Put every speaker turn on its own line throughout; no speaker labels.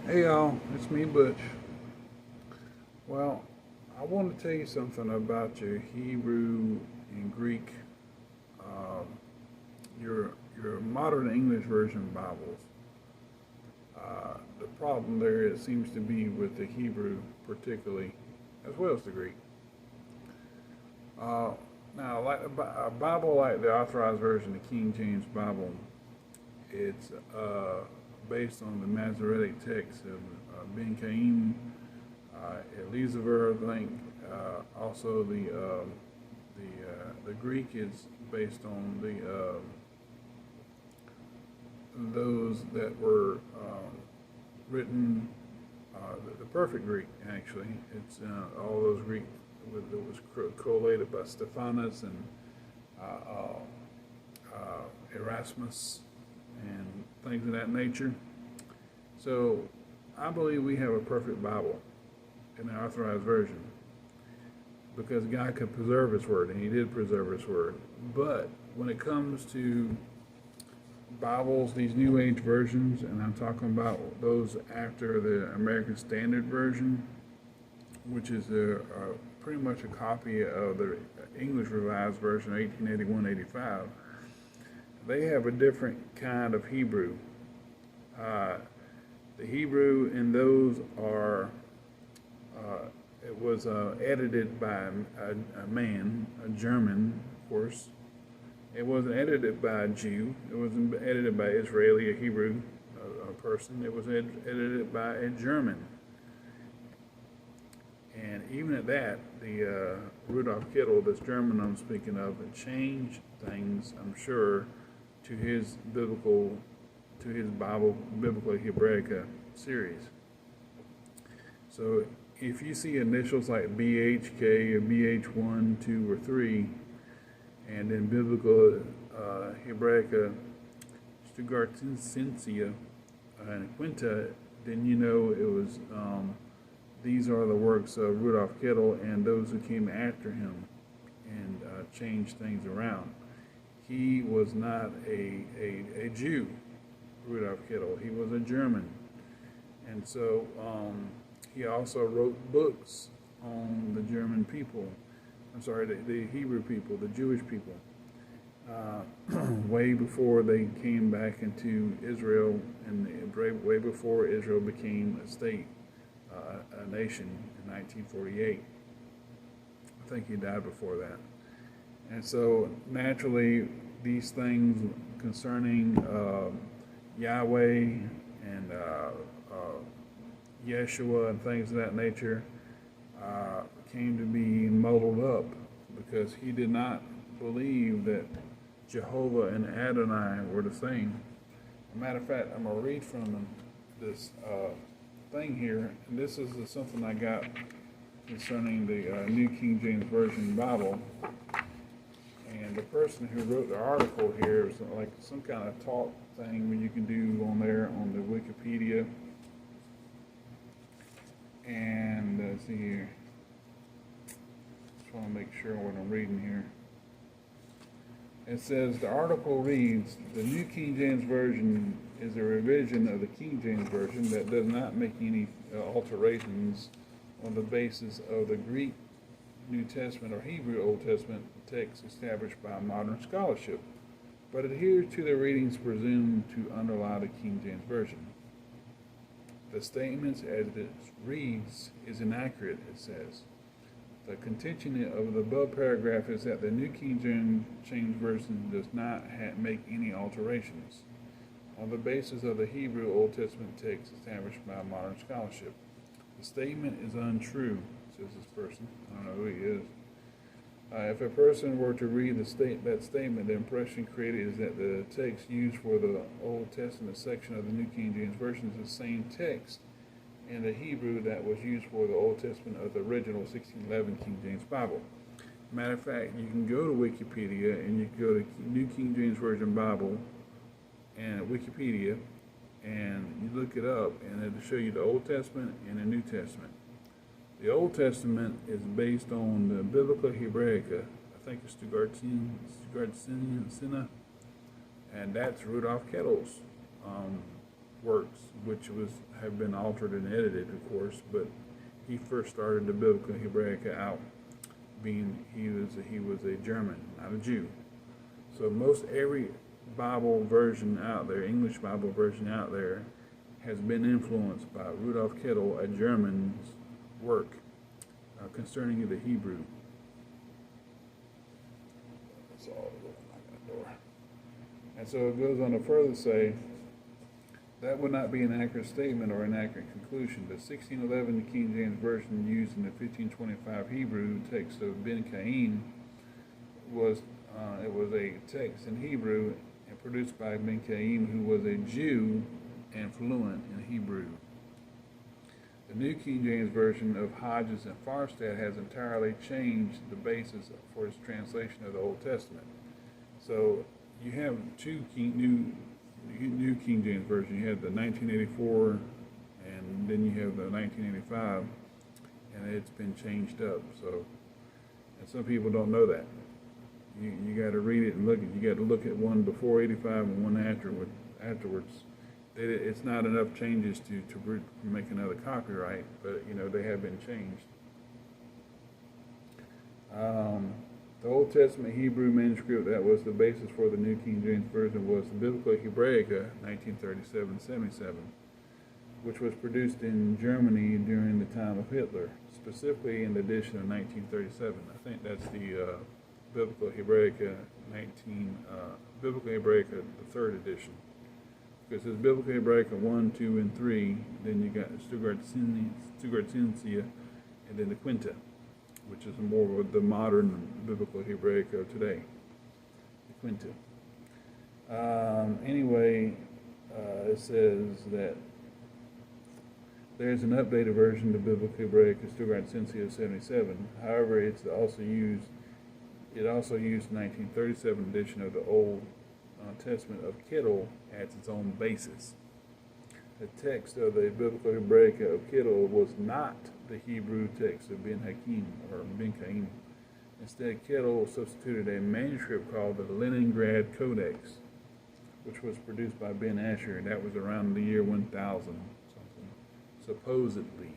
Hey y'all, it's me Butch. Well, I want to tell you something about your Hebrew and Greek, um, your modern English version Bibles. The problem there it seems to be with the Hebrew, particularly, as well as the Greek. Uh, Now, like a Bible like the Authorized Version, the King James Bible, it's based on the Masoretic text of Ben Caim, Elizabeth, I think. Also, the Greek is based on those that were written, the perfect Greek. Actually, it's all those Greek that was collated by Stephanus and uh, Erasmus and things of that nature. So I believe we have a perfect Bible in the Authorized Version because God could preserve His Word, and He did preserve His Word. But when it comes to Bibles, these New Age versions, and I'm talking about those after the American Standard Version, which is pretty much a copy of the English Revised Version, 1881-85, they have a different kind of Hebrew. The Hebrew in those are, it was edited by a man, a German, of course. It wasn't edited by a Jew. It wasn't edited by Israeli, a Hebrew a person. It was edited by a German. And even at that, the Rudolf Kittel, this German I'm speaking of, changed things, I'm sure, to his Bible, Biblia Hebraic series. So if you see initials like BHK or BH1, 2, or 3, and then Biblical Hebraica, Stuttgartensia, and Quinta, then you know it was, these are the works of Rudolf Kittel and those who came after him and changed things around. He was not a Jew, Rudolf Kittel. He was a German. And so he also wrote books on the German people. I'm sorry, the Hebrew people, the Jewish people, way before they came back into Israel, and way before Israel became a state, a nation in 1948. I think he died before that. And so naturally, these things concerning Yahweh and Yeshua and things of that nature came to be muddled up because he did not believe that Jehovah and Adonai were the same. As a matter of fact, I'm going to read from this thing here, and this is something I got concerning the New King James Version Bible. And the person who wrote the article here is like some kind of talk thing where you can do on there on the Wikipedia. And let's see here. Just want to make sure what I'm reading here. It says the article reads, "The New King James Version is a revision of the King James Version that does not make any alterations on the basis of the Greek New Testament or Hebrew Old Testament text established by modern scholarship, but adheres to the readings presumed to underlie the King James Version. The statements as it reads is inaccurate," it says. The contention of the above paragraph is that the New King James Version does not make any alterations on the basis of the Hebrew Old Testament text established by modern scholarship. The statement is untrue, says this person. I don't know who he is. If a person were to read that statement, the impression created is that the text used for the Old Testament section of the New King James Version is the same text in the Hebrew that was used for the Old Testament of the original 1611 King James Bible. Matter of fact, you can go to Wikipedia and you can go to New King James Version Bible and Wikipedia, and you look it up, and it'll show you the Old Testament and the New Testament. The Old Testament is based on the Biblia Hebraic, I think it's Stuttgartensia, and that's Rudolf Kittel's works, which have been altered and edited, of course, but he first started the Biblia Hebraic out, being he was a German, not a Jew. So most every Bible version out there, English Bible version out there, has been influenced by Rudolf Kittel, a German's work concerning the Hebrew. That's all the door. And so it goes on to further say, that would not be an accurate statement or an accurate conclusion. The 1611 King James Version used in the 1525 Hebrew text of Ben Cain was a text in Hebrew and produced by Ben Cain, who was a Jew and fluent in Hebrew. The New King James Version of Hodges and Farstad has entirely changed the basis for its translation of the Old Testament. So you have two New King James Version. You have the 1984, and then you have the 1985, and it's been changed up. So, and some people don't know that. You got to read it and look at. You got to look at one before 85 and one afterwards. It's not enough changes to make another copyright, but they have been changed. The Old Testament Hebrew manuscript that was the basis for the New King James Version was the Biblia Hebraic, 1937-77, which was produced in Germany during the time of Hitler, specifically in the edition of 1937. I think that's the Biblia Hebraic, Biblia Hebraic, the third edition. Because there's Biblia Hebraic 1, 2, and 3, then you got Stuttgart-Zinsia, and then the Quinta, which is more of the modern Biblical Hebraic of today, the Quinta. Anyway, it says that there's an updated version of Biblical Hebraic of Stuttgart-Zinsia 77. However, it also used 1937 edition of the Old Testament of Kittel as its own basis. The text of the Biblical Hebraic of Kittel was not the Hebrew text of Ben Cain. Instead, Kittel substituted a manuscript called the Leningrad Codex, which was produced by Ben Asher, and that was around the year 1000 something, supposedly.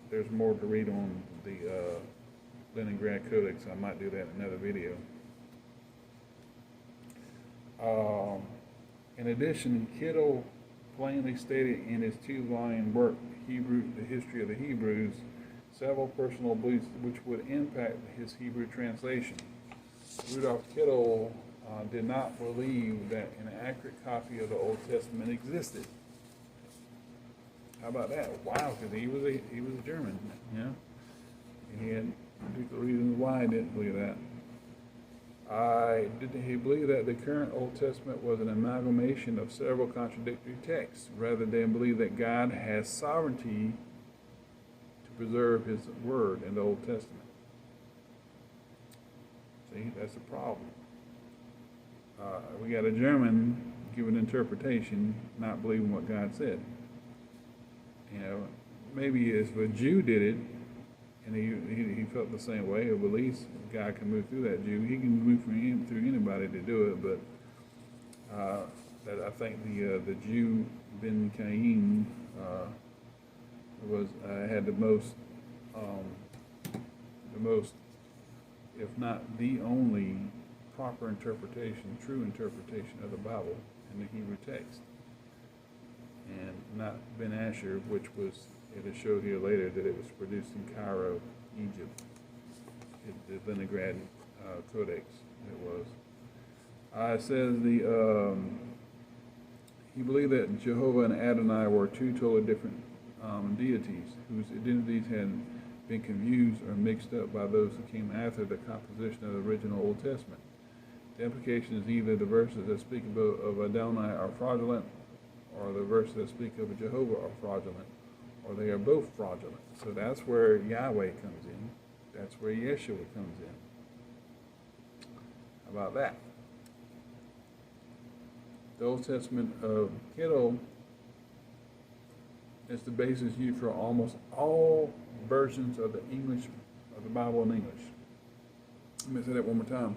There's more to read on the Leningrad Codex. I might do that in another video. In addition, Kittel plainly stated in his 2-volume work, The History of the Hebrews, several personal beliefs which would impact his Hebrew translation. Rudolf Kittel did not believe that an accurate copy of the Old Testament existed. How about that? Wow, because he was a German, and he had particular reasons why he didn't believe that. He believed that the current Old Testament was an amalgamation of several contradictory texts, rather than believe that God has sovereignty to preserve His Word in the Old Testament. See, that's a problem. We got a German giving interpretation, not believing what God said. Maybe if a Jew did it, and he felt the same way, or believes God can move through that Jew. He can move through anybody to do it, but that I think the Jew Ben Cain had the most, if not the only, proper interpretation, true interpretation of the Bible in the Hebrew text, and not Ben Asher, which was. It'll show here later that it was produced in Cairo, Egypt. The Leningrad Codex. It was. It says he believed that Jehovah and Adonai were two totally different deities whose identities had been confused or mixed up by those who came after the composition of the original Old Testament. The implication is either the verses that speak of Adonai are fraudulent, or the verses that speak of Jehovah are fraudulent, or they are both fraudulent. So that's where Yahweh comes in. That's where Yeshua comes in. How about that? The Old Testament of Kittel is the basis used for almost all versions of the Bible in English. Let me say that one more time.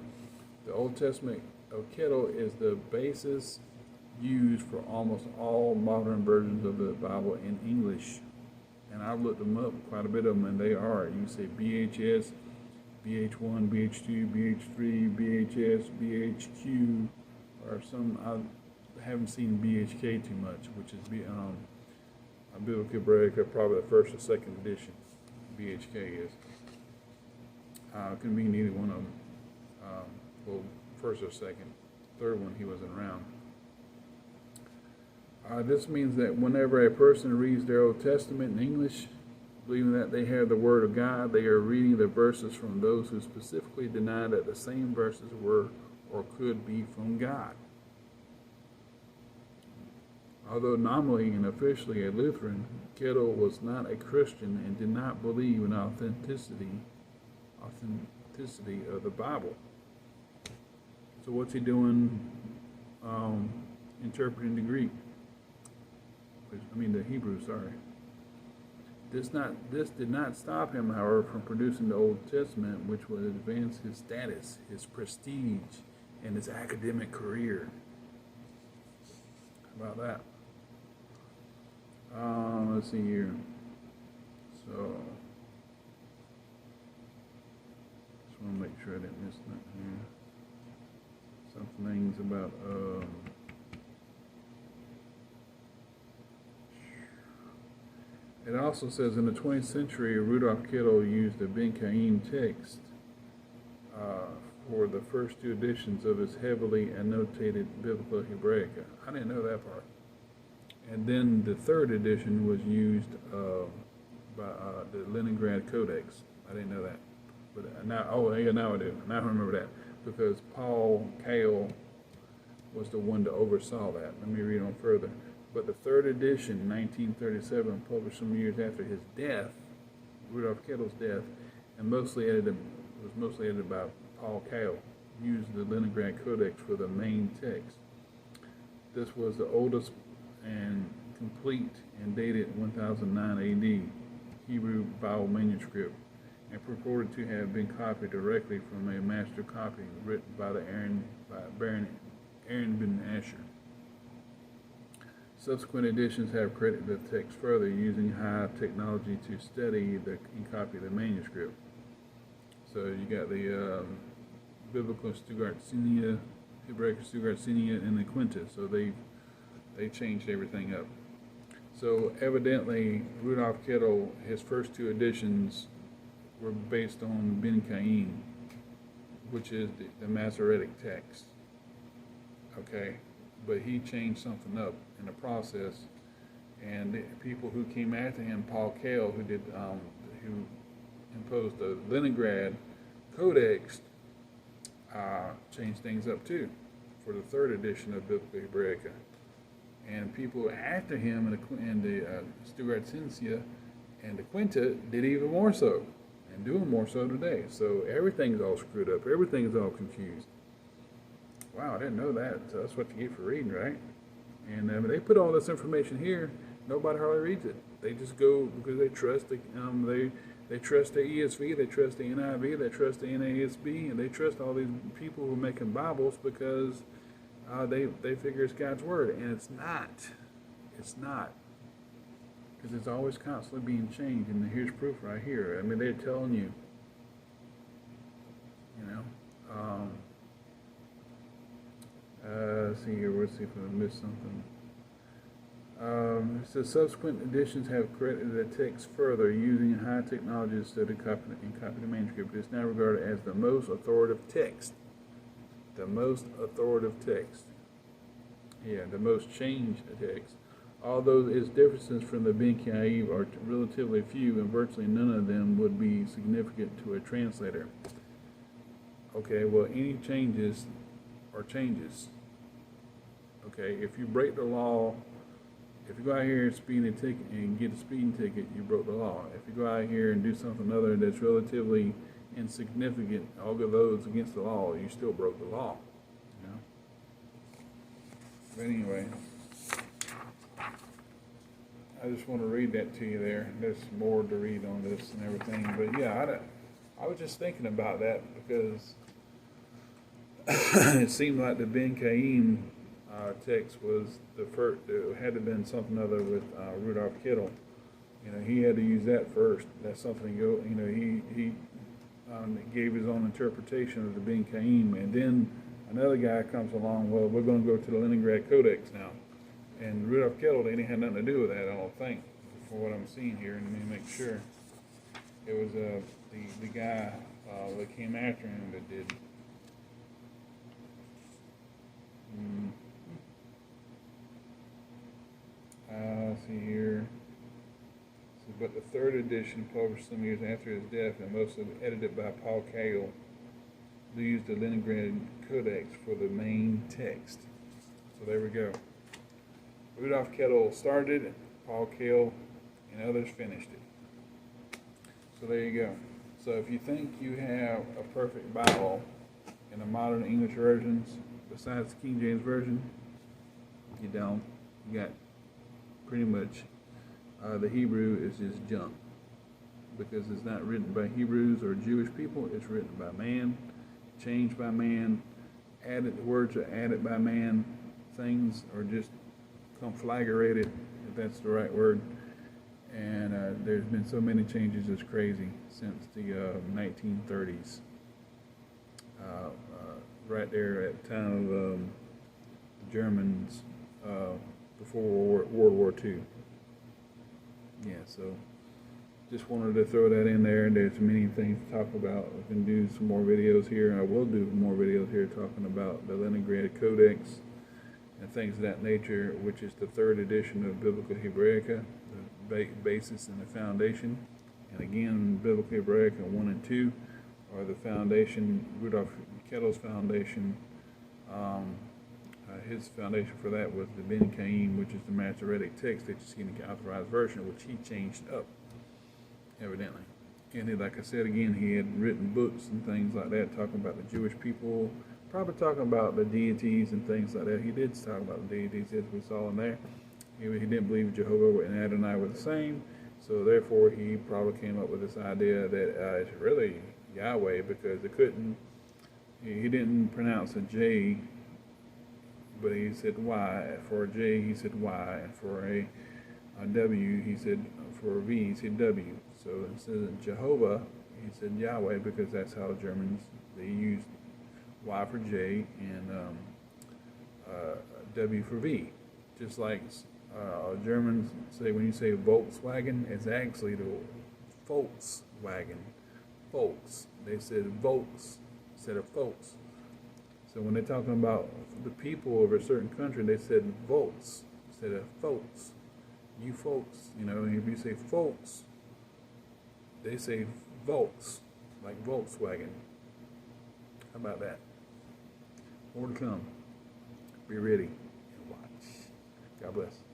The Old Testament of Kittel is the basis used for almost all modern versions of the Bible in English. And I've looked them up, quite a bit of them, and they are. You say BHS, BH1, BH2, BH3, BHS, BHQ, or some, I haven't seen BHK too much, which is Biblia Hebraic, probably the first or second edition. BHK is. It can mean either one of them. Well, first or second. Third one, he wasn't around. This means that whenever a person reads their Old Testament in English, believing that they have the Word of God, they are reading the verses from those who specifically deny that the same verses were or could be from God. Although nominally and officially a Lutheran, Kettle was not a Christian and did not believe in authenticity of the Bible. So what's he doing interpreting the Greek? The Hebrew, sorry. This did not stop him, however, from producing the Old Testament, which would advance his status, his prestige, and his academic career. How about that? Let's see here. So, just want to make sure I didn't miss nothing here. Some things about it also says in the 20th century, Rudolf Kittel used the Ben Caim text for the first two editions of his heavily annotated Biblia Hebraic. I didn't know that part. And then the third edition was used by the Leningrad Codex. I didn't know that. But now I do. Now I remember that. Because Paul Kale was the one that oversaw that. Let me read on further. But the third edition, 1937, published some years after his death, Rudolf Kettel's death, and was mostly edited by Paul Kale, used the Leningrad Codex for the main text. This was the oldest and complete and dated 1009 AD Hebrew Bible manuscript, and purported to have been copied directly from a master copy written by Baron Aaron ben Asher. Subsequent editions have credited the text further, using high technology to study and copy the manuscript. So you got the Biblical Stuttgartinia, Hebraic Stuttgartinia, and the Quinta. So they changed everything up. So evidently, Rudolf Kettel, his first two editions were based on Ben Caim, which is the Masoretic text. Okay, but he changed something up in the process, and the people who came after him, Paul Kale, who imposed the Leningrad Codex, changed things up too for the third edition of Biblia Hebraica. And people after him in the Stuttgartinia and the Quinta did even more so, and doing more so today. So everything's all screwed up. Everything's all confused. Wow, I didn't know that. So that's what you get for reading, right? And they put all this information here. Nobody hardly reads it. They just go because they trust they trust the ESV, they trust the NIV, they trust the NASB, and they trust all these people who are making Bibles because they figure it's God's word, and it's not. It's not, because it's always constantly being changed. And here's proof right here. I mean, they're telling you. Let's see here. Let's see if I missed something. It says subsequent editions have credited the text further, using high technology to study and copy the manuscript. It is now regarded as the most authoritative text. The most authoritative text. Yeah, the most changed text. Although its differences from the Ben Caim are relatively few, and virtually none of them would be significant to a translator. Okay, well, any changes are changes. Okay, if you break the law, if you go out here and get a speeding ticket, you broke the law. If you go out here and do something other that's relatively insignificant, all of those against the law, you still broke the law. You know? But anyway, I just want to read that to you there. There's more to read on this and everything. But yeah, I was just thinking about that because it seemed like the Ben Caim text was the first. It had to have been something other with Rudolph Kittle. You know, he had to use that first. That's something. He gave his own interpretation of the Ben Caim, and then another guy comes along. Well, we're going to go to the Leningrad Codex now, and Rudolph Kittle, they didn't have nothing to do with that. I don't think, for what I'm seeing here. And let me make sure. It was the guy that came after him that did. Let's see here. So, but the third edition, published some years after his death, and most of it edited by Paul Cale, they used the Leningrad Codex for the main text. So there we go. Rudolph Kettle started it, Paul Cale and others finished it. So there you go. So if you think you have a perfect Bible in the modern English versions, besides the King James Version, you don't. You got pretty much the Hebrew is just junk, because it's not written by Hebrews or Jewish people. It's written by man, changed by man, added, the words are added by man, things are just conflagrated, if that's the right word. And there's been so many changes, it's crazy, since the 1930s. Right there at the time of the Germans, before World War II. Yeah, so just wanted to throw that in there. There's many things to talk about. We can do some more videos here. I will do more videos here talking about the Leningrad Codex and things of that nature, which is the third edition of Biblia Hebraic, the basis and the foundation. And again, Biblia Hebraic 1 and 2 are the foundation. Rudolph Kettle's foundation, his foundation for that was the Ben Caim, which is the Masoretic text that you see in the authorized version, which he changed up, evidently. And then, like I said again, he had written books and things like that, talking about the Jewish people, probably talking about the deities and things like that. He did talk about the deities, as we saw in there. He didn't believe Jehovah and Adonai were the same, so therefore he probably came up with this idea that it's really Yahweh, because it couldn't, he didn't pronounce a J, but he said Y. For a J, he said Y. And for a W, he said, for a V, he said W. So instead of Jehovah, he said Yahweh, because that's how Germans, they used Y for J and W for V. Just like Germans say, when you say Volkswagen, it's actually the Volkswagen. Folks. They said Volks instead of folks. So when they're talking about the people of a certain country, they said Volks instead of folks. You folks, you know, if you say folks, they say Volks, like Volkswagen. How about that? More to come. Be ready and watch. God bless.